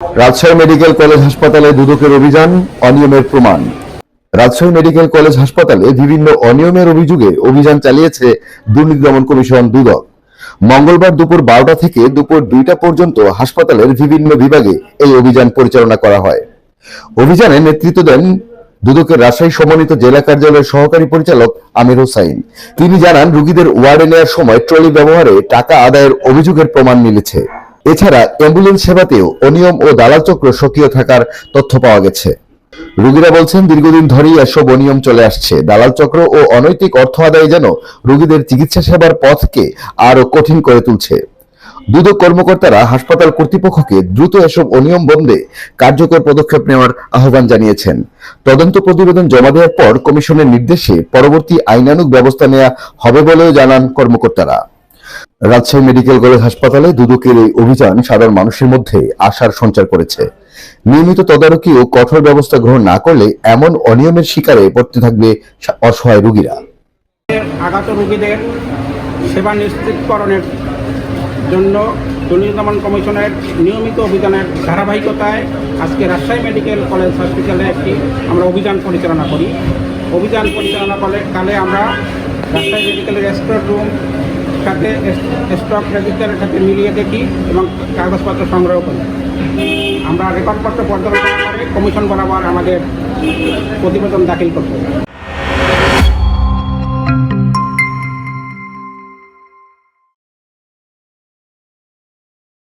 Rajshahi medical college হাসপাতালে দুদকের অভিযান, অনিয়মের প্রমাণ। রাজশাহী মেডিকেল কলেজ হাসপাতালে বিভিন্ন অনিয়মের অভিযোগে অভিযান চালিয়েছে দুর্নীতি দমন কমিশন দুদক। মঙ্গলবার দুপুর 12টা থেকে দুপুর 2টা পর্যন্ত হাসপাতালের বিভিন্ন বিভাগে এই অভিযান পরিচালনা করা হয়। অভিযানে নেতৃত্ব দেন দুদকের রাজশাহী সমন্বিত জেলা কার্যালয়ের সহকারী পরিচালক আমির হোসাইন। তিনি জানান, রোগীদের ওয়ার্ডে নেওয়ার সময় ট্রলি ব্যবহারে টাকা আদায়ের অভিযোগের প্রমাণ মিলেছে। এছাড়া অ্যাম্বুলেন্স সেবাতেও অনিয়ম ও দালাল চক্র সক্রিয় থাকার তথ্য পাওয়া গেছে। রোগীরা বলছেন, দীর্ঘদিন ধরেই এসব অনিয়ম চলে আসছে। দালাল চক্র ও অনৈতিক অর্থ আদায় যেন রোগীদের চিকিৎসা সেবার পথকে আরো কঠিন করে তুলছে। দুদক কর্মকর্তারা হাসপাতাল কর্তৃপক্ষকে দ্রুত এসব অনিয়ম বন্ধে কার্যকর পদক্ষেপ নেওয়ার আহ্বান জানিয়েছেন। তদন্ত প্রতিবেদন জমা দেওয়ার পর কমিশনের নির্দেশে পরবর্তী আইনানুগ ব্যবস্থা নেওয়া হবে বলেও জানান কর্মকর্তারা। রাজশাহী মেডিকেল কলেজ হাসপাতালে দুদকের এই অভিযান সাধারণ মানুষের মধ্যে আশার সঞ্চার করেছে। নিয়মিত তদারকি ও কঠোর ব্যবস্থা গ্রহণ না করলে এমন অনিয়মের শিকারে পড়তে থাকবে অসহায় রোগীরা। আঘাত রোগীদের সেবা নিশ্চিতকরণের জন্য দুর্নীতি দমন কমিশনের নিয়মিত অভিযানের ধারাবাহিকতায় আজকে রাজশাহী মেডিকেল কলেজ হসপিটালে আমরা অভিযান পরিচালনা করি। অভিযান পরিচালনা কালে আমরা রাজশাহী মেডিকেলের স্টোর রুম সাথে স্টক রেজিস্টারের সাথে মিলিয়ে দেখি এবং কাগজপত্র সংগ্রহ করি। আমরা রেকর্ডপত্র পর্যালোচনা করে কমিশন বরাবর আমাদের প্রতিবেদন দাখিল করব।